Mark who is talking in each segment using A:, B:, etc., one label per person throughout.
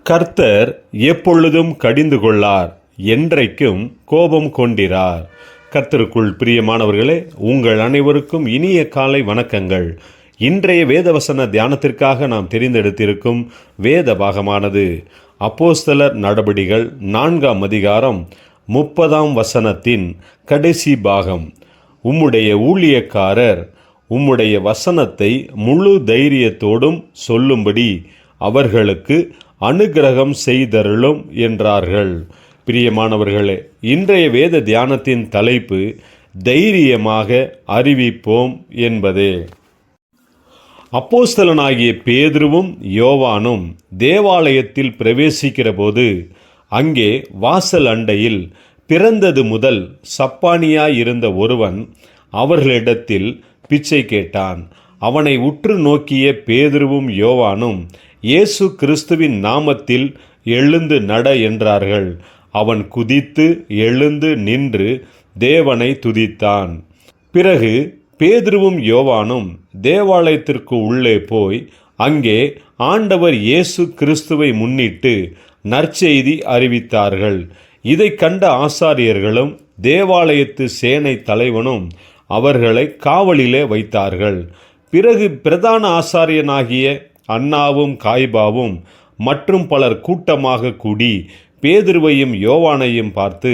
A: கர்த்தர் எப்பொழுதும் கடிந்து கொள்ளார், என்றைக்கும் கோபம் கொண்டிரார். கர்த்தருக்குள் பிரியமானவர்களே, உங்கள் அனைவருக்கும் இனிய காலை வணக்கங்கள். இன்றைய வேதவசன தியானத்திற்காக நாம் தெரிந்தெடுத்திருக்கும் வேத பாகமானது அப்போஸ்தலர் நடபடிகள் 4ஆம் அதிகாரம் 30ஆம் வசனத்தின் கடைசி பாகம். உம்முடைய ஊழியக்காரர் உம்முடைய வசனத்தை முழு தைரியத்தோடும் சொல்லும்படி அவர்களுக்கு அனுக்கிரகம் செய்தருளும் என்றார்கள். பிரியமானவர்களே, இன்றைய வேத தியானத்தின் தலைப்பு தைரியமாக அறிவிப்போம் என்பதே. அப்போஸ்தலனாகிய பேதுருவும் யோவானும் தேவாலயத்தில் பிரவேசிக்கிற போது அங்கே வாசல் அண்டையில் பிறந்தது முதல் சப்பானியாயிருந்த ஒருவன் அவர்களிடத்தில் பிச்சை கேட்டான். அவனை உற்று நோக்கிய பேதுருவும் யோவானும், இயேசு கிறிஸ்துவின் நாமத்தில் எழுந்து நட என்றார்கள். அவன் குதித்து எழுந்து நின்று தேவனை துதித்தான். பிறகு பேதுருவும் யோவானும் தேவாலயத்திற்கு உள்ளே போய் அங்கே ஆண்டவர் இயேசு கிறிஸ்துவை முன்னிட்டு நற்செய்தி அறிவித்தார்கள். இதை கண்ட ஆசாரியர்களும் தேவாலயத்து சேனை தலைவனும் அவர்களை காவலிலே வைத்தார்கள். பிறகு பிரதான ஆசாரியனாகிய அன்னாவும் காய்பாவும் மற்றும் பலர் கூட்டமாக கூடி பேதுருவையும் யோவானையும் பார்த்து,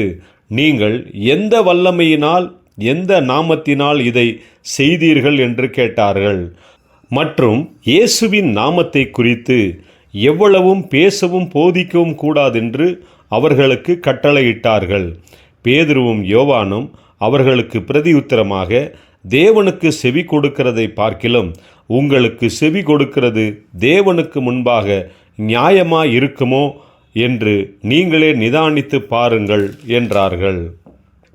A: நீங்கள் எந்த வல்லமையினால் எந்த நாமத்தினால் இதை செய்தீர்கள் என்று கேட்டார்கள். மற்றும் இயேசுவின் நாமத்தை குறித்து எவ்வளவும் பேசவும் போதிக்கவும் கூடாதென்று அவர்களுக்கு கட்டளையிட்டார்கள். பேதுருவும் யோவானும் அவர்களுக்கு பிரதியுத்தரமாக, தேவனுக்கு செவி கொடுக்கிறதை பார்க்கிலும் உங்களுக்கு செவி கொடுக்கிறது தேவனுக்கு முன்பாக நியாயமாயிருக்குமோ என்று நீங்களே நிதானித்து பாருங்கள் என்றார்கள்.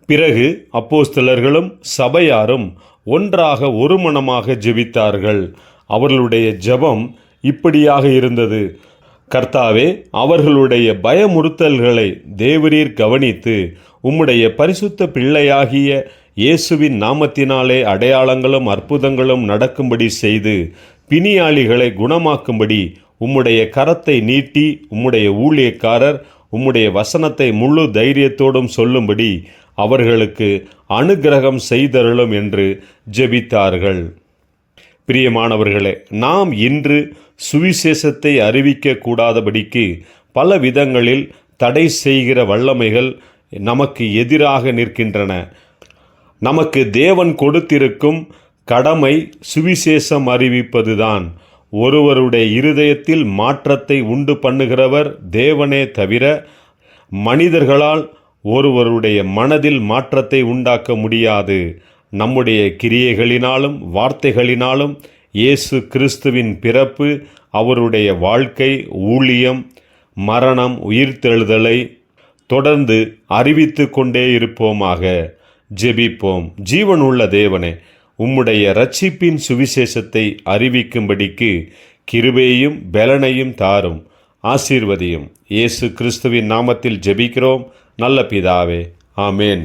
A: பிறகு அப்போஸ்தலர்களும் சபையாரும் ஒன்றாக ஒருமனமாக ஜெபித்தார்கள். அவர்களுடைய ஜெபம் இப்படியாக இருந்தது: கர்த்தாவே, அவர்களுடைய பயமுறுத்தல்களை தேவரீர் கவனித்து உம்முடைய பரிசுத்த பிள்ளையாகிய இயேசுவின் நாமத்தினாலே அடையாளங்களும் அற்புதங்களும் நடக்கும்படி செய்து பிணியாளிகளை குணமாக்கும்படி உம்முடைய கரத்தை நீட்டி உம்முடைய ஊழியக்காரர் உம்முடைய வசனத்தை முழு தைரியத்தோடும் சொல்லும்படி அவர்களுக்கு அனுக்கிரகம் செய்தருளும் என்று ஜெபித்தார்கள். பிரியமானவர்களே, நாம் இன்று சுவிசேஷத்தை அறிவிக்க கூடாதபடிக்கு பல விதங்களில் தடை செய்கிற வல்லமைகள் நமக்கு எதிராக நிற்கின்றன. நமக்கு தேவன் கொடுத்திருக்கும் கடமை சுவிசேஷம் அறிவிப்பதுதான். ஒருவருடைய இருதயத்தில் மாற்றத்தை உண்டு பண்ணுகிறவர் தேவனே தவிர மனிதர்களால் ஒருவருடைய மனதில் மாற்றத்தை உண்டாக்க முடியாது. நம்முடைய கிரியைகளினாலும் வார்த்தைகளினாலும் இயேசு கிறிஸ்துவின் பிறப்பு, அவருடைய வாழ்க்கை, ஊழியம், மரணம், உயிர்த்தெழுதலை தொடர்ந்து அறிவித்து கொண்டே இருப்போமாக. ஜெபிப்போம். ஜீவனுள்ள தேவனே, உம்முடைய இரட்சிப்பின் சுவிசேஷத்தை அறிவிக்கும்படிக்கு கிருபையையும் பலனையும் தாரும், ஆசீர்வதியும். இயேசு கிறிஸ்துவின் நாமத்தில் ஜெபிக்கிறோம் நல்ல பிதாவே, ஆமேன்.